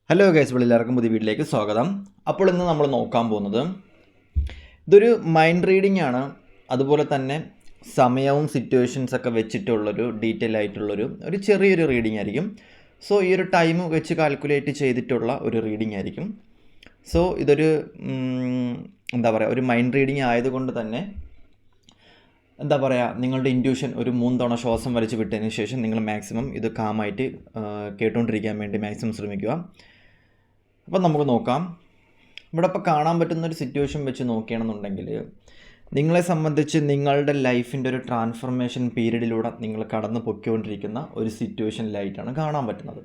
Hello guys, എല്ലാവർക്കും പുതിയ വീട്ടിലേക്ക് സ്വാഗതം. അപ്പോൾ ഇന്ന് നമ്മൾ നോക്കാൻ പോകുന്നത് ഇതൊരു മൈൻഡ് റീഡിംഗ് ആണ്. അതുപോലെ തന്നെ സമയവും സിറ്റുവേഷൻസൊക്കെ വെച്ചിട്ടുള്ളൊരു ഡീറ്റെയിൽ ആയിട്ടുള്ളൊരു ചെറിയൊരു റീഡിംഗ് ആയിരിക്കും. സോ ഈ ഒരു ടൈം വെച്ച് കാൽക്കുലേറ്റ് ചെയ്തിട്ടുള്ള ഒരു റീഡിംഗ് ആയിരിക്കും. സോ ഇതൊരു എന്താ പറയുക, ഒരു മൈൻഡ് റീഡിംഗ് ആയതുകൊണ്ട് തന്നെ എന്താ പറയുക, നിങ്ങളുടെ ഇൻറ്റ്യൂഷൻ ഒരു 3 തവണ ശ്വാസം വലിച്ച് വിട്ടതിന് ശേഷം നിങ്ങൾ മാക്സിമം ഇത് കാമായിട്ട് കേട്ടുകൊണ്ടിരിക്കാൻ വേണ്ടി മാക്സിമം ശ്രമിക്കുക. അപ്പം നമുക്ക് നോക്കാം. ഇവിടെ ഇപ്പോൾ കാണാൻ പറ്റുന്നൊരു സിറ്റുവേഷൻ വെച്ച് നോക്കുകയാണെന്നുണ്ടെങ്കിൽ നിങ്ങളെ സംബന്ധിച്ച് നിങ്ങളുടെ ലൈഫിൻ്റെ ഒരു ട്രാൻസ്ഫർമേഷൻ പീരീഡിലൂടെ നിങ്ങൾ കടന്നു പൊയ്ക്കൊണ്ടിരിക്കുന്ന ഒരു സിറ്റുവേഷനിലായിട്ടാണ് കാണാൻ പറ്റുന്നത്.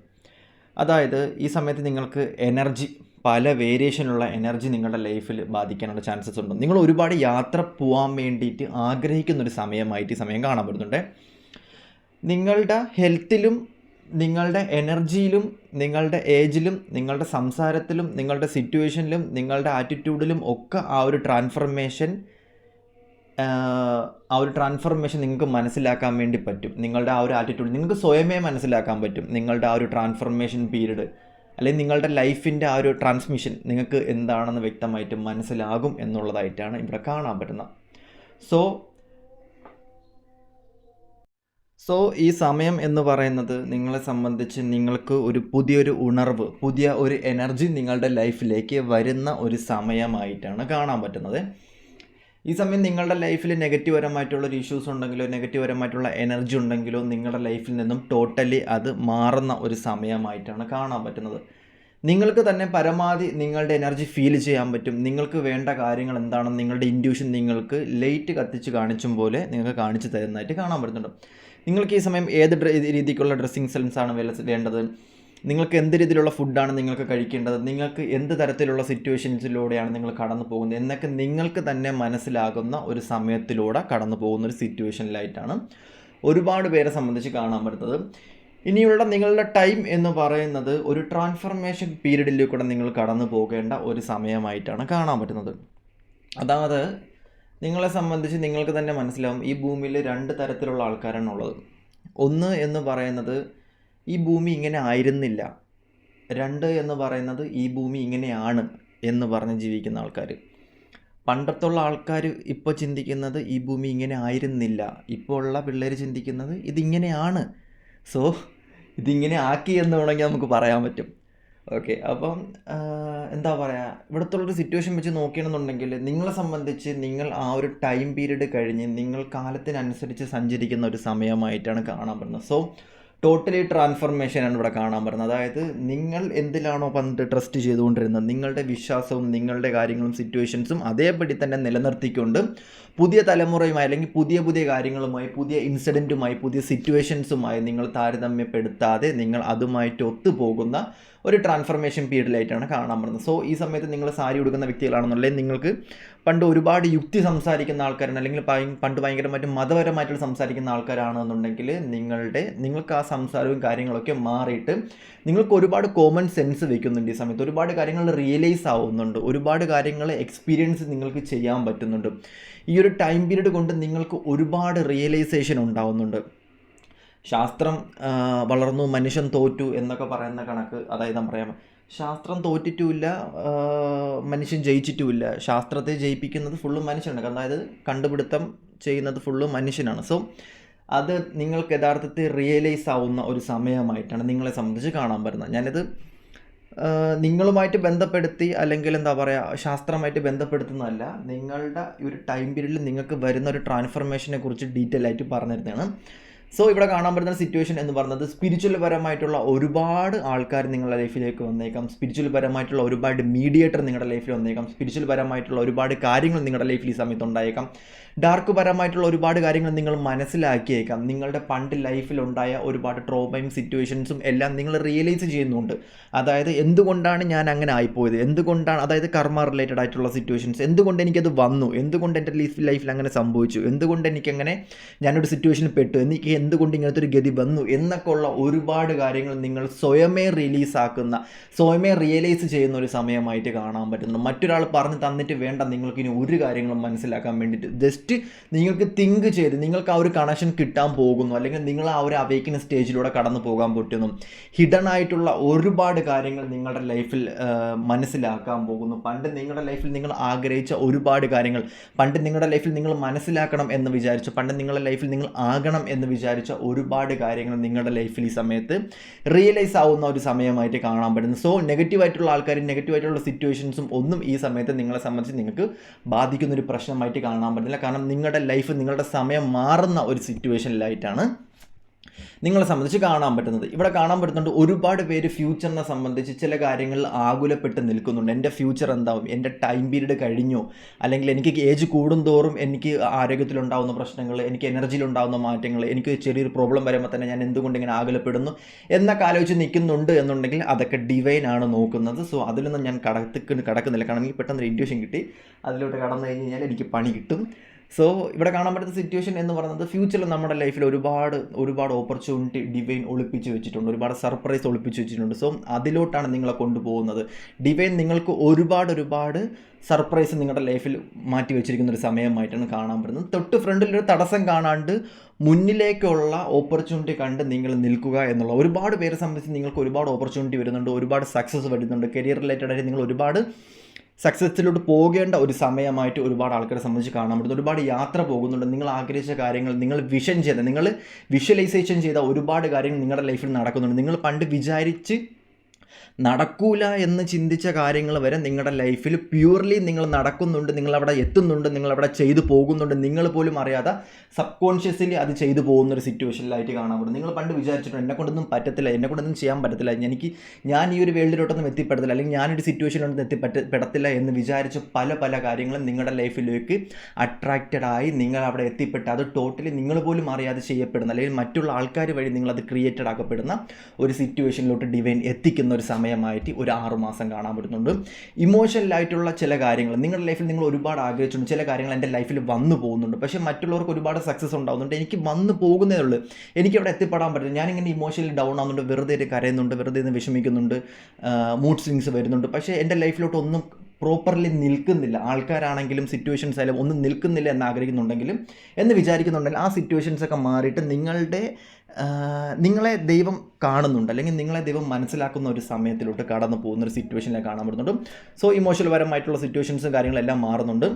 അതായത് ഈ സമയത്ത് നിങ്ങൾക്ക് എനർജി, പല വേരിയേഷനുള്ള എനർജി നിങ്ങളുടെ ലൈഫിൽ ബാധിക്കാനുള്ള ചാൻസസ് ഉണ്ട്. നിങ്ങൾ ഒരുപാട് യാത്ര പോകാൻ വേണ്ടിയിട്ട് ആഗ്രഹിക്കുന്നൊരു സമയമായിട്ട് ഈ സമയം കാണാൻ പറ്റുന്നുണ്ട്. നിങ്ങളുടെ ഹെൽത്തിലും നിങ്ങളുടെ എനർജിയിലും നിങ്ങളുടെ ഏജിലും നിങ്ങളുടെ സംസാരത്തിലും നിങ്ങളുടെ സിറ്റുവേഷനിലും നിങ്ങളുടെ ആറ്റിറ്റ്യൂഡിലും ഒക്കെ ആ ഒരു ട്രാൻസ്ഫർമേഷൻ നിങ്ങൾക്ക് മനസ്സിലാക്കാൻ വേണ്ടി പറ്റും. നിങ്ങളുടെ ആ ഒരു ആറ്റിറ്റ്യൂഡ് നിങ്ങൾക്ക് സ്വയമേ മനസ്സിലാക്കാൻ പറ്റും. നിങ്ങളുടെ ആ ഒരു ട്രാൻസ്ഫർമേഷൻ പീരീഡ് അല്ലെങ്കിൽ നിങ്ങളുടെ ലൈഫിൻ്റെ ആ ഒരു ട്രാൻസ്മിഷൻ നിങ്ങൾക്ക് എന്താണെന്ന് വ്യക്തമായിട്ട് മനസ്സിലാകും എന്നുള്ളതായിട്ടാണ് ഇവിടെ കാണാൻ പറ്റുന്നത്. സോ ഈ സമയം എന്ന് പറയുന്നത് നിങ്ങളെ സംബന്ധിച്ച് നിങ്ങൾക്ക് ഒരു പുതിയൊരു ഉണർവ്, പുതിയ ഒരു എനർജി നിങ്ങളുടെ ലൈഫിലേക്ക് വരുന്ന ഒരു സമയമായിട്ടാണ് കാണാൻ പറ്റുന്നത്. ഈ സമയം നിങ്ങളുടെ ലൈഫിൽ നെഗറ്റീവ് പരമായിട്ടുള്ളൊരു ഇഷ്യൂസ് ഉണ്ടെങ്കിലോ നെഗറ്റീവ് പരമായിട്ടുള്ള എനർജി ഉണ്ടെങ്കിലോ നിങ്ങളുടെ ലൈഫിൽ നിന്നും ടോട്ടലി അത് മാറുന്ന ഒരു സമയമായിട്ടാണ് കാണാൻ പറ്റുന്നത്. നിങ്ങൾക്ക് തന്നെ പരമാവധി നിങ്ങളുടെ എനർജി ഫീൽ ചെയ്യാൻ പറ്റും. നിങ്ങൾക്ക് വേണ്ട കാര്യങ്ങൾ എന്താണെന്ന് നിങ്ങളുടെ ഇൻറ്റ്യൂഷൻ നിങ്ങൾക്ക് ലൈറ്റ് കത്തിച്ച് കാണിച്ചും പോലെ നിങ്ങൾക്ക് കാണിച്ചു തരുന്നതായിട്ട് കാണാൻ പറ്റുന്നുണ്ട്. നിങ്ങൾക്ക് ഈ സമയം ഏത് രീതിക്കുള്ള ഡ്രസ്സിങ് സെൻസാണ് വേണ്ടത്, നിങ്ങൾക്ക് എന്ത് രീതിയിലുള്ള ഫുഡാണ് നിങ്ങൾക്ക് കഴിക്കേണ്ടത്, നിങ്ങൾക്ക് എന്ത് തരത്തിലുള്ള സിറ്റുവേഷൻസിലൂടെയാണ് നിങ്ങൾ കടന്നു പോകുന്നത് എന്നൊക്കെ നിങ്ങൾക്ക് തന്നെ മനസ്സിലാകുന്ന ഒരു സമയത്തിലൂടെ കടന്നു പോകുന്ന ഒരു സിറ്റുവേഷനിലായിട്ടാണ് ഒരുപാട് പേരെ സംബന്ധിച്ച് കാണാൻ പറ്റുന്നത്. ഇനിയുള്ള നിങ്ങളുടെ ടൈം എന്ന് പറയുന്നത് ഒരു ട്രാൻസ്ഫർമേഷൻ പീരീഡിലേക്കൂടെ നിങ്ങൾ കടന്നു പോകേണ്ട ഒരു സമയമായിട്ടാണ് കാണാൻ പറ്റുന്നത്. അതായത് നിങ്ങളെ സംബന്ധിച്ച് നിങ്ങൾക്ക് തന്നെ മനസ്സിലാവും, ഈ ഭൂമിയിൽ 2 തരത്തിലുള്ള ആൾക്കാരാണ് ഉള്ളത്. ഒന്ന് എന്ന് പറയുന്നത് ഈ ഭൂമി ഇങ്ങനെ ആയിരുന്നില്ല, 2 എന്ന് പറയുന്നത് ഈ ഭൂമി ഇങ്ങനെയാണ് എന്ന് പറഞ്ഞ് ജീവിക്കുന്ന ആൾക്കാർ. പണ്ടത്തുള്ള ആൾക്കാർ ഇപ്പോൾ ചിന്തിക്കുന്നത് ഈ ഭൂമി ഇങ്ങനെ ആയിരുന്നില്ല, ഇപ്പോൾ ഉള്ള പിള്ളേർ ചിന്തിക്കുന്നത് ഇതിങ്ങനെയാണ്. സോ ഇതിങ്ങനെ ആക്കി എന്ന് വേണമെങ്കിൽ നമുക്ക് പറയാൻ പറ്റും. ഓക്കെ, അപ്പം എന്താ പറയുക, ഇവിടുത്തുള്ളൊരു സിറ്റുവേഷൻ വെച്ച് നോക്കുകയാണെന്നുണ്ടെങ്കിൽ നിങ്ങളെ സംബന്ധിച്ച് നിങ്ങൾ ആ ഒരു ടൈം പീരീഡ് കഴിഞ്ഞ് നിങ്ങൾ കാലത്തിനനുസരിച്ച് സഞ്ചരിക്കുന്ന ഒരു സമയമായിട്ടാണ് കാണാൻ പറ്റുന്നത്. സോ ടോട്ടലി ട്രാൻസ്ഫർമേഷനാണ് ഇവിടെ കാണാൻ പറ്റുന്നത്. അതായത് നിങ്ങൾ എന്തിലാണോ പണ്ട് ട്രസ്റ്റ് ചെയ്തുകൊണ്ടിരുന്നത്, നിങ്ങളുടെ വിശ്വാസവും നിങ്ങളുടെ കാര്യങ്ങളും സിറ്റുവേഷൻസും അതേപടി തന്നെ നിലനിർത്തിക്കൊണ്ട് പുതിയ തലമുറയുമായി അല്ലെങ്കിൽ പുതിയ കാര്യങ്ങളുമായി, പുതിയ ഇൻസിഡൻറ്റുമായി, പുതിയ സിറ്റുവേഷൻസുമായി നിങ്ങൾ താരതമ്യപ്പെടുത്താതെ നിങ്ങൾ അതുമായിട്ട് ഒത്തുപോകുന്ന ഒരു ട്രാൻസ്ഫർമേഷൻ പീരീഡിലായിട്ടാണ് കാണാൻ പറ്റുന്നത്. സോ ഈ സമയത്ത് നിങ്ങൾ സാരി ഉടുക്കുന്ന വ്യക്തികളാണെന്നുണ്ടെങ്കിൽ നിങ്ങൾക്ക് പണ്ട് ഒരുപാട് യുക്തി സംസാരിക്കുന്ന ആൾക്കാരാണ്, അല്ലെങ്കിൽ പണ്ട് ഭയങ്കരമായിട്ട് മതപരമായിട്ട് സംസാരിക്കുന്ന ആൾക്കാരാണെന്നുണ്ടെങ്കിൽ നിങ്ങൾക്ക് ആ സംസാരവും കാര്യങ്ങളൊക്കെ മാറിയിട്ട് നിങ്ങൾക്ക് ഒരുപാട് കോമൺ സെൻസ് വെക്കുന്നുണ്ട്. ഈ സമയത്ത് ഒരുപാട് കാര്യങ്ങൾ റിയലൈസ് ആവുന്നുണ്ട്, ഒരുപാട് കാര്യങ്ങൾ എക്സ്പീരിയൻസ് നിങ്ങൾക്ക് ചെയ്യാൻ പറ്റുന്നുണ്ട്. ഈ ഒരു ടൈം പീരീഡ് കൊണ്ട് നിങ്ങൾക്ക് ഒരുപാട് റിയലൈസേഷൻ ഉണ്ടാവുന്നുണ്ട്. ശാസ്ത്രം വളർന്നു മനുഷ്യൻ തോറ്റു എന്നൊക്കെ പറയുന്ന കണക്ക്, അതായത് പറയാം, ശാസ്ത്രം തോറ്റിട്ടുമില്ല, മനുഷ്യൻ ജയിച്ചിട്ടുമില്ല. ശാസ്ത്രത്തെ ജയിപ്പിക്കുന്നത് ഫുള്ളും മനുഷ്യനാണ്, അതായത് കണ്ടുപിടുത്തം ചെയ്യുന്നത് ഫുള്ളും മനുഷ്യനാണ്. സോ അത് നിങ്ങൾക്ക് യഥാർത്ഥത്തിൽ റിയലൈസ് ആവുന്ന ഒരു സമയമായിട്ടാണ് നിങ്ങളെ സംബന്ധിച്ച് കാണാൻ പറ്റുന്നത്. ഞാനിത് നിങ്ങളുമായിട്ട് ബന്ധപ്പെടുത്തി അല്ലെങ്കിൽ എന്താ പറയുക, ശാസ്ത്രമായിട്ട് ബന്ധപ്പെടുത്തുന്നതല്ല, നിങ്ങളുടെ ഒരു ടൈം പീരീഡിൽ നിങ്ങൾക്ക് വരുന്ന ഒരു ട്രാൻസ്ഫർമേഷനെ കുറിച്ച് ഡീറ്റെയിൽ ആയിട്ട് പറഞ്ഞു തരുന്നതാണ്. സോ ഇവിടെ കാണാൻ പറ്റുന്ന സിറ്റുവേഷൻ എന്ന് പറയുന്നത് സ്പിരിച്വൽ പരമായിട്ടുള്ള ഒരുപാട് ആൾക്കാർ നിങ്ങളുടെ ലൈഫിലേക്ക് വന്നേക്കാം, സ്പിരിച്വൽ പരമായിട്ടുള്ള ഒരുപാട് മീഡിയേറ്റർ നിങ്ങളുടെ ലൈഫിൽ വന്നേക്കാം, സ്പിരിച്വൽ പരമായിട്ടുള്ള ഒരുപാട് കാര്യങ്ങൾ നിങ്ങളുടെ ലൈഫിൽ ഈ സമയത്ത് ഉണ്ടായേക്കാം, ഡാർക്ക് പരമായിട്ടുള്ള ഒരുപാട് കാര്യങ്ങൾ നിങ്ങൾ മനസ്സിലാക്കിയേക്കാം, നിങ്ങളുടെ പണ്ട് ലൈഫിലുണ്ടായ ഒരുപാട് ട്രോമയും സിറ്റുവേഷൻസും എല്ലാം നിങ്ങൾ റിയലൈസ് ചെയ്യുന്നുണ്ട്. അതായത് എന്തുകൊണ്ടാണ് ഞാൻ അങ്ങനെ ആയിപ്പോയത്, എന്തുകൊണ്ടാണ്, അതായത് കർമ്മ റിലേറ്റഡ് ആയിട്ടുള്ള സിറ്റുവേഷൻസ്, എന്തുകൊണ്ട് എനിക്കത് വന്നു, എന്തുകൊണ്ട് എൻ്റെ ലൈഫിൽ അങ്ങനെ സംഭവിച്ചു, എന്തുകൊണ്ട് എനിക്കങ്ങനെ ഞാനൊരു സിറ്റുവേഷനിൽ പെട്ടു എന്തുകൊണ്ട് ഇങ്ങനത്തെ ഒരു ഗതി വന്നു എന്നൊക്കെ ഉള്ള ഒരുപാട് കാര്യങ്ങൾ നിങ്ങൾ സ്വയമേ സ്വയമേ റിയലൈസ് ചെയ്യുന്ന ഒരു സമയമായിട്ട് കാണാൻ പറ്റുന്നു. മറ്റൊരാൾ പറഞ്ഞു തന്നിട്ട് വേണ്ട നിങ്ങൾക്ക് ഇനി ഒരു കാര്യങ്ങളും മനസ്സിലാക്കാൻ വേണ്ടിയിട്ട്. ജസ്റ്റ് നിങ്ങൾക്ക് തിങ്ക് ചെയ്ത് നിങ്ങൾക്ക് ആ ഒരു കണക്ഷൻ കിട്ടാൻ പോകുന്നു, അല്ലെങ്കിൽ നിങ്ങൾ ആ ഒരു അവേക്കിംഗ് സ്റ്റേജിലൂടെ കടന്നു പോകാൻ പറ്റുന്നു. ഹിഡൻ ആയിട്ടുള്ള ഒരുപാട് കാര്യങ്ങൾ നിങ്ങളുടെ ലൈഫിൽ മനസ്സിലാക്കാൻ പോകുന്നു. പണ്ട് നിങ്ങളുടെ ലൈഫിൽ നിങ്ങൾ ആഗ്രഹിച്ച ഒരുപാട് കാര്യങ്ങൾ, പണ്ട് നിങ്ങളുടെ ലൈഫിൽ നിങ്ങൾ മനസ്സിലാക്കണം എന്ന് വിചാരിച്ചു, പണ്ട് നിങ്ങളുടെ ലൈഫിൽ നിങ്ങൾ ആകണം എന്ന് വിചാരിച്ച ഒരുപാട് കാര്യങ്ങൾ നിങ്ങളുടെ ലൈഫിൽ ഈ സമയത്ത് റിയലൈസ് ആവുന്ന ഒരു സമയമായിട്ട് കാണാൻ പറ്റുന്നു. സോ നെഗറ്റീവായിട്ടുള്ള ആൾക്കാരും നെഗറ്റീവായിട്ടുള്ള സിറ്റുവേഷൻസും ഒന്നും ഈ സമയത്ത് നിങ്ങളെ സംബന്ധിച്ച് നിങ്ങൾക്ക് ബാധിക്കുന്ന ഒരു പ്രശ്നമായിട്ട് കാണാൻ പറ്റില്ല. കാരണം നിങ്ങളുടെ ലൈഫ്, നിങ്ങളുടെ സമയം മാറുന്ന ഒരു സിറ്റുവേഷനിലായിട്ടാണ് നിങ്ങളെ സംബന്ധിച്ച് കാണാൻ പറ്റുന്നത്. ഇവിടെ കാണാൻ പറ്റുന്നുണ്ട് ഒരുപാട് പേര് ഫ്യൂച്ചറിനെ സംബന്ധിച്ച് ചില കാര്യങ്ങളിൽ ആകുലപ്പെട്ട് നിൽക്കുന്നുണ്ട്. എൻ്റെ ഫ്യൂച്ചർ എന്താവും, എൻ്റെ ടൈം പീരീഡ് കഴിഞ്ഞു, അല്ലെങ്കിൽ എനിക്ക് ഏജ് കൂടുന്തോറും എനിക്ക് ആരോഗ്യത്തിലുണ്ടാകുന്ന പ്രശ്നങ്ങൾ, എനിക്ക് എനർജിയിലുണ്ടാകുന്ന മാറ്റങ്ങൾ, എനിക്ക് ചെറിയൊരു പ്രോബ്ലം വരുമ്പോൾ തന്നെ ഞാൻ എന്തുകൊണ്ട് ഇങ്ങനെ ആകുലപ്പെടുന്നു എന്നൊക്കെ ആലോചിച്ച് നിൽക്കുന്നുണ്ട് എന്നുണ്ടെങ്കിൽ അതൊക്കെ ഡിവൈൻ ആണ് നോക്കുന്നത്. സോ അതിലൊന്നും ഞാൻ കടക്കുന്നില്ല. കാരണം എനിക്ക് പെട്ടെന്ന് ഒരു ഇൻറ്റ്യൂഷൻ കിട്ടി, അതിലോട്ട് കടന്നു കഴിഞ്ഞാൽ എനിക്ക് പണി കിട്ടും. സോ ഇവിടെ കാണാൻ പറ്റുന്ന സിറ്റുവേഷൻ എന്ന് പറയുന്നത് ഫ്യൂച്ചറിൽ നമ്മുടെ ലൈഫിൽ ഒരുപാട് ഓപ്പർച്യൂണിറ്റി ഡിവൈൻ ഒളിപ്പിച്ച് വെച്ചിട്ടുണ്ട്, ഒരുപാട് സർപ്രൈസ് ഒളിപ്പിച്ച് വെച്ചിട്ടുണ്ട്. സോ അതിലോട്ടാണ് നിങ്ങളെ കൊണ്ടുപോകുന്നത്. ഡിവൈൻ നിങ്ങൾക്ക് ഒരുപാട് സർപ്രൈസ് നിങ്ങളുടെ ലൈഫിൽ മാറ്റി വെച്ചിരിക്കുന്ന ഒരു സമയമായിട്ടാണ് കാണാൻ പറ്റുന്നത്. തൊട്ട് ഫ്രണ്ടിലൊരു തടസ്സം കാണാണ്ട് മുന്നിലേക്കുള്ള ഓപ്പർച്യൂണിറ്റി കണ്ട് നിങ്ങൾ നിൽക്കുക എന്നുള്ള, ഒരുപാട് പേരെ സംബന്ധിച്ച് നിങ്ങൾക്ക് ഒരുപാട് ഓപ്പർച്യൂണിറ്റി വരുന്നുണ്ട്, ഒരുപാട് സക്സസ് വരുന്നുണ്ട്. കരിയർ റിലേറ്റഡ് ആയിട്ട് നിങ്ങൾ ഒരുപാട് സക്സസ്സിലോട്ട് പോകേണ്ട ഒരു സമയമായിട്ട് ഒരുപാട് ആൾക്കാരെ സംബന്ധിച്ച് കാണാൻ പറ്റുന്നു. ഒരുപാട് യാത്ര പോകുന്നുണ്ട്. നിങ്ങൾ ആഗ്രഹിച്ച കാര്യങ്ങൾ, നിങ്ങൾ വിഷ്വലൈസേഷൻ ചെയ്ത ഒരുപാട് കാര്യങ്ങൾ നിങ്ങളുടെ ലൈഫിൽ നടക്കുന്നുണ്ട്. നിങ്ങൾ പണ്ട് വിചാരിച്ച് നടക്കൂല എന്ന് ചിന്തിച്ച കാര്യങ്ങൾ വരെ നിങ്ങളുടെ ലൈഫിൽ പ്യൂർലി നിങ്ങൾ നടക്കുന്നുണ്ട്, നിങ്ങളവിടെ എത്തുന്നുണ്ട്, നിങ്ങളവിടെ ചെയ്തു പോകുന്നുണ്ട്. നിങ്ങൾ പോലും അറിയാതെ സബ് കോൺഷ്യസ്ലി അത് ചെയ്തു പോകുന്ന ഒരു സിറ്റുവേഷനിലായിട്ട് കാണാൻ പറ്റും. നിങ്ങൾ പണ്ട് വിചാരിച്ചിട്ടുണ്ട് എന്നെക്കൊണ്ടൊന്നും പറ്റത്തില്ല, എന്നെക്കൊണ്ടൊന്നും ചെയ്യാൻ പറ്റത്തില്ല, ഞാൻ ഈ ഒരു വേൾഡിലോട്ടൊന്നും എത്തിപ്പെടത്തില്ല, അല്ലെങ്കിൽ ഞാനൊരു സിറ്റുവേഷനിലൊന്നും എത്തിപ്പെടത്തില്ല എന്ന് വിചാരിച്ച പല കാര്യങ്ങളും നിങ്ങളുടെ ലൈഫിലേക്ക് അട്രാക്റ്റഡ് ആയി നിങ്ങൾ അവിടെ എത്തിപ്പെട്ട് അത് ടോട്ടലി നിങ്ങൾ പോലും അറിയാതെ ചെയ്യപ്പെടുന്ന, അല്ലെങ്കിൽ മറ്റുള്ള ആൾക്കാർ വഴി നിങ്ങളത് ക്രിയേറ്റഡ് ആക്കപ്പെടുന്ന ഒരു സിറ്റുവേഷനിലോട്ട് ഡിവൈൻ എത്തിക്കുന്ന ഒരു സമയമായിട്ട് ഒരു 6 മാസം കാണാൻ പറ്റുന്നുണ്ട്. ഇമോഷണലായിട്ടുള്ള ചില കാര്യങ്ങൾ നിങ്ങളുടെ ലൈഫിൽ നിങ്ങൾ ഒരുപാട് ആഗ്രഹിച്ചിട്ടുണ്ട്, ചില കാര്യങ്ങൾ എൻ്റെ ലൈഫിൽ വന്നു പോകുന്നുണ്ട്. പക്ഷേ മറ്റുള്ളവർക്ക് ഒരുപാട് സക്സസ് ഉണ്ടാകുന്നുണ്ട്, എനിക്ക് വന്നു പോകുന്നേ ഉള്ളൂ, എനിക്ക് അവിടെ എത്തിപ്പെടാൻ പറ്റില്ല. ഞാനിങ്ങനെ ഇമോഷണലി ഡൗൺ ആവുന്നുണ്ട്, വെറുതെ കരയുന്നുണ്ട്, വെറുതെ വിഷമിക്കുന്നുണ്ട്, മൂഡ് സ്വിങ്സ് വരുന്നുണ്ട്. പക്ഷേ എൻ്റെ ലൈഫിലോട്ട് ഒന്നും പ്രോപ്പർലി നിൽക്കുന്നില്ല. ആൾക്കാരാണെങ്കിലും സിറ്റുവേഷൻസ് ആയാലും ഒന്നും നിൽക്കുന്നില്ല എന്ന് വിചാരിക്കുന്നുണ്ടെങ്കിൽ ആ സിറ്റുവേഷൻസൊക്കെ മാറിയിട്ട് നിങ്ങളെ ദൈവം കാണുന്നുണ്ട്, അല്ലെങ്കിൽ നിങ്ങളെ ദൈവം മനസ്സിലാക്കുന്ന ഒരു സമയത്തിലോട്ട് കടന്നു പോകുന്ന ഒരു സിറ്റുവേഷനിലേക്ക് കാണാൻ പറ്റുന്നുണ്ട്. സോ ഇമോഷണൽ പരമായിട്ടുള്ള സിറ്റുവേഷൻസും കാര്യങ്ങളെല്ലാം മാറുന്നുണ്ട്.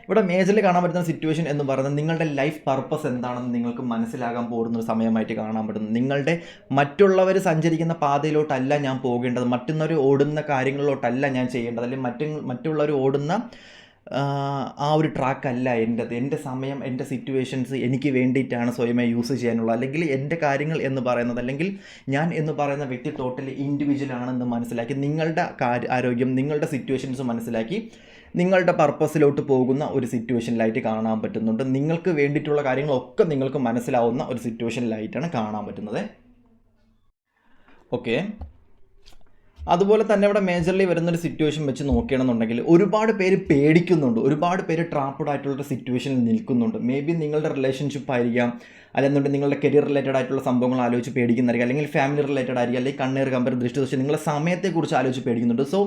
ഇവിടെ മേജറിൽ കാണാൻ പറ്റുന്ന സിറ്റുവേഷൻ എന്ന് പറയുന്നത് നിങ്ങളുടെ ലൈഫ് പർപ്പസ് എന്താണെന്ന് നിങ്ങൾക്ക് മനസ്സിലാകാൻ പോകുന്ന ഒരു സമയമായിട്ട് കാണാൻ പറ്റുന്നു. നിങ്ങളുടെ മറ്റുള്ളവർ സഞ്ചരിക്കുന്ന പാതയിലോട്ടല്ല ഞാൻ പോകേണ്ടത്, മറ്റുള്ളവർ ഓടുന്ന കാര്യങ്ങളിലോട്ടല്ല ഞാൻ ചെയ്യേണ്ടത്, അല്ലെങ്കിൽ മറ്റുള്ളവർ ഓടുന്ന ആ ഒരു ട്രാക്കല്ല എൻ്റെ സമയം, എൻ്റെ സിറ്റുവേഷൻസ് എനിക്ക് വേണ്ടിയിട്ടാണ് സ്വയമേ യൂസ് ചെയ്യാനുള്ളത്. അല്ലെങ്കിൽ എൻ്റെ കാര്യങ്ങൾ എന്ന് പറയുന്നത്, അല്ലെങ്കിൽ ഞാൻ എന്ന് പറയുന്ന വ്യക്തി ടോട്ടലി ഇൻഡിവിജ്വൽ ആണെന്ന് മനസ്സിലാക്കി, നിങ്ങളുടെ ആരോഗ്യം, നിങ്ങളുടെ സിറ്റുവേഷൻസ് മനസ്സിലാക്കി നിങ്ങളുടെ പർപ്പസിലോട്ട് പോകുന്ന ഒരു സിറ്റുവേഷനിലായിട്ട് കാണാൻ പറ്റുന്നുണ്ട്. നിങ്ങൾക്ക് വേണ്ടിയിട്ടുള്ള കാര്യങ്ങളൊക്കെ നിങ്ങൾക്ക് മനസ്സിലാവുന്ന ഒരു സിറ്റുവേഷനിലായിട്ടാണ് കാണാൻ പറ്റുന്നത്. ഓക്കെ, അതുപോലെ തന്നെ ഇവിടെ മേജർലി വരുന്നൊരു സിറ്റുവേഷൻ വെച്ച് നോക്കുകയാണെന്നുണ്ടെങ്കിൽ ഒരുപാട് പേര് പേടിക്കുന്നുണ്ട്, ഒരുപാട് പേര് ട്രാപ്പ്ഡ് ആയിട്ടുള്ളൊരു സിറ്റുവേഷനിൽ നിൽക്കുന്നുണ്ട്. മേ ബി നിങ്ങളുടെ റിലേഷൻഷിപ്പ് ആയിരിക്കാം, അല്ലെന്നുണ്ടെങ്കിൽ നിങ്ങളുടെ കരിയർ റിലേറ്റഡ് ആയിട്ടുള്ള സംഭവങ്ങൾ ആലോചിച്ച് പേടിക്കുന്നതായിരിക്കും, അല്ലെങ്കിൽ ഫാമിലി റിലേറ്റഡ് ആയിരിക്കും, അല്ലെങ്കിൽ കണ്ണീർ കമ്പയർ ദൃഷ്ടി നിങ്ങളുടെ സമയത്തെക്കുറിച്ച് ആലോചിച്ച് പേടിക്കുന്നുണ്ട്. സോ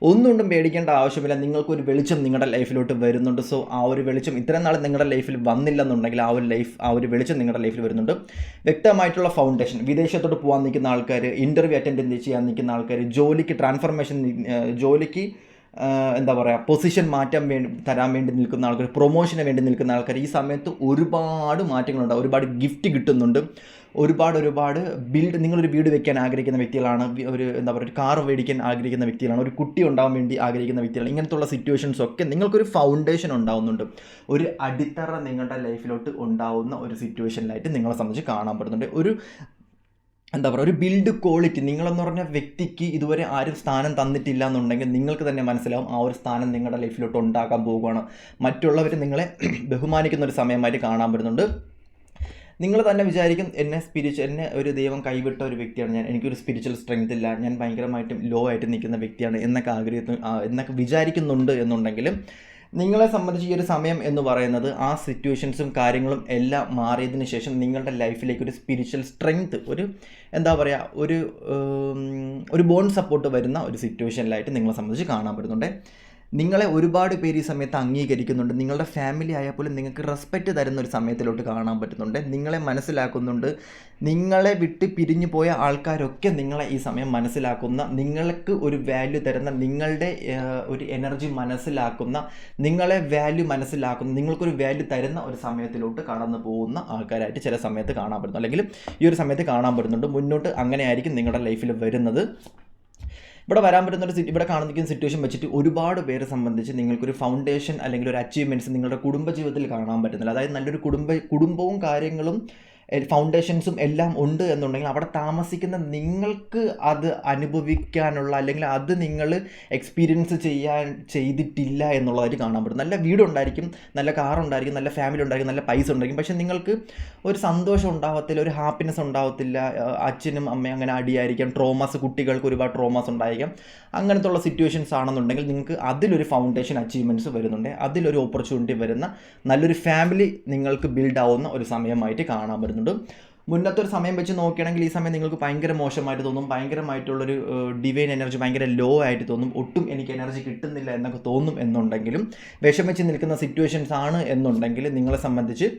ഒന്നുകൊണ്ടും പേടിക്കേണ്ട ആവശ്യമില്ല, നിങ്ങൾക്കൊരു വെളിച്ചം നിങ്ങളുടെ ലൈഫിലോട്ട് വരുന്നുണ്ട്. സോ ആ ഒരു വെളിച്ചം ഇത്രയും നാൾ നിങ്ങളുടെ ലൈഫിൽ വന്നില്ലെന്നുണ്ടെങ്കിൽ ആ ഒരു വെളിച്ചം നിങ്ങളുടെ ലൈഫിൽ വരുന്നുണ്ട്. വ്യക്തമായിട്ടുള്ള ഫൗണ്ടേഷൻ, വിദേശത്തോട്ട് പോകാൻ നിൽക്കുന്ന ആൾക്കാർ, ഇൻ്റർവ്യൂ അറ്റൻഡ് ചെയ്യാൻ നിൽക്കുന്ന ആൾക്കാർ, ജോലിക്ക് പൊസിഷൻ തരാൻ വേണ്ടി നിൽക്കുന്ന ആൾക്കാർ, പ്രൊമോഷന് വേണ്ടി നിൽക്കുന്ന ആൾക്കാർ, ഈ സമയത്ത് ഒരുപാട് മാറ്റങ്ങളുണ്ടാകും, ഒരുപാട് ഗിഫ്റ്റ് കിട്ടുന്നുണ്ട്, ഒരുപാട് നിങ്ങളൊരു വീട് വെക്കാൻ ആഗ്രഹിക്കുന്ന വ്യക്തികളാണ്, ഒരു കാർ മേടിക്കാൻ ആഗ്രഹിക്കുന്ന വ്യക്തികളാണ്, ഒരു കുട്ടി ഉണ്ടാവാൻ വേണ്ടി ആഗ്രഹിക്കുന്ന വ്യക്തികളാണ്. ഇങ്ങനത്തുള്ള സിറ്റുവേഷൻസ് ഒക്കെ നിങ്ങൾക്കൊരു ഫൗണ്ടേഷൻ ഉണ്ടാവുന്നുണ്ട്, ഒരു അടിത്തറ നിങ്ങളുടെ ലൈഫിലോട്ട് ഉണ്ടാവുന്ന ഒരു സിറ്റുവേഷനിലായിട്ട് നിങ്ങളെ സംബന്ധിച്ച് കാണാൻ പറ്റുന്നുണ്ട്. ഒരു ബിൽഡ് ക്വാളിറ്റി, നിങ്ങളെന്ന് പറഞ്ഞ വ്യക്തിക്ക് ഇതുവരെ ആരും സ്ഥാനം തന്നിട്ടില്ല എന്നുണ്ടെങ്കിൽ നിങ്ങൾക്ക് തന്നെ മനസ്സിലാവും ആ ഒരു സ്ഥാനം നിങ്ങളുടെ ലൈഫിലോട്ട് ഉണ്ടാക്കാൻ പോകുകയാണ്. മറ്റുള്ളവർ നിങ്ങളെ ബഹുമാനിക്കുന്ന ഒരു സമയമായിട്ട് കാണാൻ പറ്റുന്നുണ്ട്. നിങ്ങൾ തന്നെ വിചാരിക്കും എന്നെ ഒരു ദൈവം കൈവിട്ട ഒരു വ്യക്തിയാണ്, എനിക്കൊരു സ്പിരിച്വൽ സ്ട്രെങ്ത് ഇല്ല, ഞാൻ ഭയങ്കരമായിട്ടും ലോ ആയിട്ട് നിൽക്കുന്ന വ്യക്തിയാണ് എന്നൊക്കെ വിചാരിക്കുന്നുണ്ട് എന്നുണ്ടെങ്കിലും നിങ്ങളെ സംബന്ധിച്ച് ഈ ഒരു സമയം എന്ന് പറയുന്നത് ആ സിറ്റുവേഷൻസും കാര്യങ്ങളും എല്ലാം മാറിയതിന് ശേഷം നിങ്ങളുടെ ലൈഫിലേക്ക് ഒരു സ്പിരിച്വൽ സ്ട്രെങ്ത്, ഒരു എന്താ പറയുക, ഒരു ബോൺ സപ്പോർട്ട് വരുന്ന ഒരു സിറ്റുവേഷനിലായിട്ട് നിങ്ങളെ സംബന്ധിച്ച് കാണാൻ പറ്റുന്നുണ്ട്. നിങ്ങളെ ഒരുപാട് പേര് ഈ സമയത്ത് അംഗീകരിക്കുന്നുണ്ട്. നിങ്ങളുടെ ഫാമിലി ആയാൽ പോലും നിങ്ങൾക്ക് റെസ്പെക്റ്റ് തരുന്ന ഒരു സമയത്തിലോട്ട് കാണാൻ പറ്റുന്നുണ്ട്. നിങ്ങളെ മനസ്സിലാക്കുന്നുണ്ട്. നിങ്ങളെ വിട്ട് പിരിഞ്ഞു പോയ ആൾക്കാരൊക്കെ നിങ്ങളെ ഈ സമയം മനസ്സിലാക്കുന്ന, നിങ്ങൾക്ക് ഒരു വാല്യൂ തരുന്ന, നിങ്ങളുടെ ഒരു എനർജി മനസ്സിലാക്കുന്ന, നിങ്ങളെ വാല്യൂ മനസ്സിലാക്കുന്ന, നിങ്ങൾക്കൊരു വാല്യൂ തരുന്ന ഒരു സമയത്തിലോട്ട് കടന്നു പോകുന്ന ആൾക്കാരായിട്ട് ചില സമയത്ത് കാണാൻ പറ്റുന്നു, അല്ലെങ്കിൽ ഈ ഒരു സമയത്ത് കാണാൻ പറ്റുന്നുണ്ട്. മുന്നോട്ട് അങ്ങനെയായിരിക്കും നിങ്ങളുടെ ലൈഫിൽ വരുന്നത്. ഇവിടെ വരാൻ പറ്റുന്ന ഇവിടെ കാണുന്ന സിറ്റുവേഷൻ വെച്ചിട്ട് ഒരുപാട് പേരെ സംബന്ധിച്ച് നിങ്ങൾക്കൊരു ഫൗണ്ടേഷൻ അല്ലെങ്കിൽ ഒരു അച്ചീവ്മെൻറ്റ്സ് നിങ്ങളുടെ കുടുംബജീവിതത്തിൽ കാണാൻ പറ്റുന്നില്ല. അതായത് നല്ലൊരു കുടുംബവും കാര്യങ്ങളും ഫൗണ്ടേഷൻസും എല്ലാം ഉണ്ട് എന്നുണ്ടെങ്കിൽ അവിടെ താമസിക്കുന്ന നിങ്ങൾക്ക് അത് അനുഭവിക്കാനുള്ള, അല്ലെങ്കിൽ അത് നിങ്ങൾ എക്സ്പീരിയൻസ് ചെയ്തിട്ടില്ല എന്നുള്ളതായിട്ട് കാണാൻ പറ്റും. നല്ല വീടുണ്ടായിരിക്കും, നല്ല കാറുണ്ടായിരിക്കും, നല്ല ഫാമിലി ഉണ്ടായിരിക്കും, നല്ല പൈസ ഉണ്ടായിരിക്കും, പക്ഷേ നിങ്ങൾക്ക് ഒരു സന്തോഷം ഉണ്ടാവത്തില്ല, ഒരു ഹാപ്പിനെസ് ഉണ്ടാവത്തില്ല. അച്ഛനും അമ്മയും അങ്ങനെ അടിയായിരിക്കാം, ട്രോമാസ്, കുട്ടികൾക്ക് ഒരുപാട് ട്രോമാസ് ഉണ്ടായിരിക്കാം. അങ്ങനത്തെ ഉള്ള സിറ്റുവേഷൻസ് ആണെന്നുണ്ടെങ്കിൽ നിങ്ങൾക്ക് അതിലൊരു ഫൗണ്ടേഷൻ അച്ചീവ്മെൻറ്റ്സ് വരുന്നുണ്ട്, അതിലൊരു ഓപ്പർച്യൂണിറ്റി വരുന്ന നല്ലൊരു ഫാമിലി നിങ്ങൾക്ക് ബിൽഡ് ആവുന്ന ഒരു സമയമായിട്ട് കാണാൻ പറ്റുന്നുണ്ട്. മുന്നത്തെ ഒരു സമയം വെച്ച് നോക്കുകയാണെങ്കിൽ ഈ സമയം നിങ്ങൾക്ക് ഭയങ്കര മോശമായിട്ട് തോന്നും, ഭയങ്കരമായിട്ടുള്ളൊരു ഡിവൈൻ എനർജി ഭയങ്കര ലോ ആയിട്ട് തോന്നും, ഒട്ടും എനിക്ക് എനർജി കിട്ടുന്നില്ല എന്നൊക്കെ തോന്നും. എന്നുണ്ടെങ്കിലും വിഷമിച്ച് നിൽക്കുന്ന സിറ്റുവേഷൻസ് ആണ് എന്നുണ്ടെങ്കിൽ നിങ്ങളെ സംബന്ധിച്ച്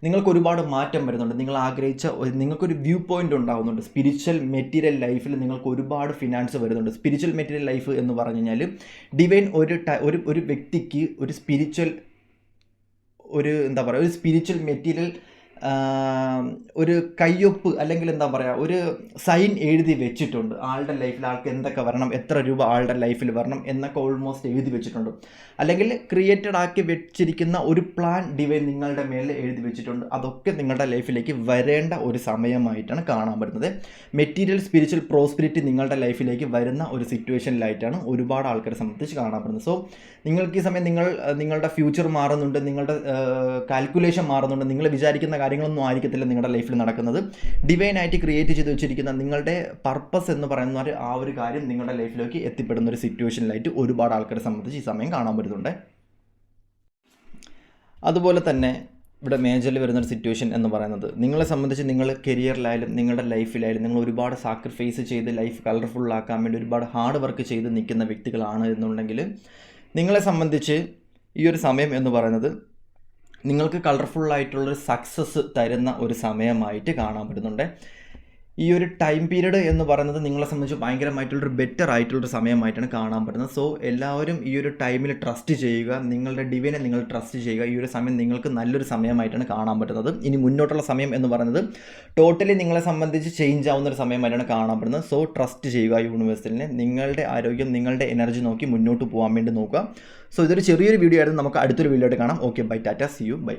നിങ്ങൾക്ക് ഒരുപാട് മാറ്റം വരുന്നുണ്ട്. നിങ്ങൾ ആഗ്രഹിച്ച നിങ്ങൾക്കൊരു വ്യൂ പോയിൻ്റ് ഉണ്ടാകുന്നുണ്ട്. സ്പിരിച്വൽ മെറ്റീരിയൽ ലൈഫിൽ നിങ്ങൾക്ക് ഒരുപാട് ഫിനാൻസ് വരുന്നുണ്ട്. സ്പിരിച്വൽ മെറ്റീരിയൽ ലൈഫ് എന്ന് പറഞ്ഞു കഴിഞ്ഞാൽ ഡിവൈൻ ഒരു വ്യക്തിക്ക് ഒരു സ്പിരിച്വൽ എന്താ പറയുക, ഒരു സ്പിരിച്വൽ മെറ്റീരിയൽ ഒരു കയ്യൊപ്പ് അല്ലെങ്കിൽ എന്താ പറയുക, ഒരു സൈൻ എഴുതി വെച്ചിട്ടുണ്ട്. ആളുടെ ലൈഫിൽ ആൾക്ക് എന്തൊക്കെ വരണം, എത്ര രൂപ ആളുടെ ലൈഫിൽ വരണം എന്നൊക്കെ ഓൾമോസ്റ്റ് എഴുതി വെച്ചിട്ടുണ്ട്. അല്ലെങ്കിൽ ക്രിയേറ്റഡ് ആക്കി വെച്ചിരിക്കുന്ന ഒരു പ്ലാൻ ഡിവൈൻ നിങ്ങളുടെ മേലിൽ എഴുതി വെച്ചിട്ടുണ്ട്. അതൊക്കെ നിങ്ങളുടെ ലൈഫിലേക്ക് വരേണ്ട ഒരു സമയമായിട്ടാണ് കാണാൻ പറ്റുന്നത്. മെറ്റീരിയൽ സ്പിരിച്വൽ പ്രോസ്പിരിറ്റി നിങ്ങളുടെ ലൈഫിലേക്ക് വരുന്ന ഒരു സിറ്റുവേഷനിലായിട്ടാണ് ഒരുപാട് ആൾക്കാരെ സംബന്ധിച്ച് കാണാൻ പറ്റുന്നത്. സോ നിങ്ങൾക്ക് ഈ സമയം നിങ്ങളുടെ ഫ്യൂച്ചർ മാറുന്നുണ്ട്, നിങ്ങളുടെ കാൽക്കുലേഷൻ മാറുന്നുണ്ട്. നിങ്ങൾ വിചാരിക്കുന്ന കാര്യങ്ങളൊന്നും ആയിരിക്കത്തില്ല നിങ്ങളുടെ ലൈഫിൽ നടക്കുന്നത്. ഡിവൈനായിട്ട് ക്രിയേറ്റ് ചെയ്ത് വെച്ചിരിക്കുന്ന നിങ്ങളുടെ പർപ്പസ് എന്ന് പറയുന്ന ആ ഒരു കാര്യം നിങ്ങളുടെ ലൈഫിലേക്ക് എത്തിപ്പെടുന്ന ഒരു സിറ്റുവേഷനിലായിട്ട് ഒരുപാട് ആൾക്കാരെ സംബന്ധിച്ച് ഈ സമയം കാണാൻ പറ്റുന്നുണ്ട്. അതുപോലെ തന്നെ ഇവിടെ മേജറിൽ വരുന്നൊരു സിറ്റുവേഷൻ എന്ന് പറയുന്നത് നിങ്ങളെ സംബന്ധിച്ച് നിങ്ങൾ കരിയറിലായാലും നിങ്ങളുടെ ലൈഫിലായാലും നിങ്ങൾ ഒരുപാട് സാക്രിഫൈസ് ചെയ്ത് ലൈഫ് കളർഫുള്ളാക്കാൻ വേണ്ടി ഒരുപാട് ഹാർഡ് വർക്ക് ചെയ്ത് നിൽക്കുന്ന വ്യക്തികളാണ് എന്നുണ്ടെങ്കിൽ നിങ്ങളെ സംബന്ധിച്ച് ഈ ഒരു സമയം എന്ന് പറയുന്നത് നിങ്ങൾക്ക് കളർഫുള്ളായിട്ടുള്ളൊരു സക്സസ് തരുന്ന ഒരു സമയമായിട്ട് കാണാൻ പറ്റുന്നുണ്ട്. ഈ ഒരു ടൈം പീരീഡ് എന്ന് പറയുന്നത് നിങ്ങളെ സംബന്ധിച്ച് ഭയങ്കരമായിട്ടുള്ളൊരു ബെറ്റർ ആയിട്ടുള്ളൊരു സമയമായിട്ടാണ് കാണാൻ പറ്റുന്നത്. സോ എല്ലാവരും ഈ ഒരു ടൈമിൽ ട്രസ്റ്റ് ചെയ്യുക, നിങ്ങളുടെ ഡിവൈനെ നിങ്ങൾ ട്രസ്റ്റ് ചെയ്യുക. ഈ ഒരു സമയം നിങ്ങൾക്ക് നല്ലൊരു സമയമായിട്ടാണ് കാണാൻ പറ്റുന്നത്. ഇനി മുന്നോട്ടുള്ള സമയം എന്ന് പറയുന്നത് ടോട്ടലി നിങ്ങളെ സംബന്ധിച്ച് ചേഞ്ച് ആവുന്ന ഒരു സമയമായിട്ടാണ് കാണാൻ പറ്റുന്നത്. സോ ട്രസ്റ്റ് ചെയ്യുക യൂണിവേഴ്സിനെ, നിങ്ങളുടെ ആരോഗ്യം, നിങ്ങളുടെ എനർജി നോക്കി മുന്നോട്ട് പോകാൻ വേണ്ടി നോക്കുക. സോ ഇതൊരു ചെറിയൊരു വീഡിയോ ആയിരുന്നു. നമുക്ക് അടുത്തൊരു വീഡിയോ ആയിട്ട് കാണാം. Okay, bye, tata, see you, by.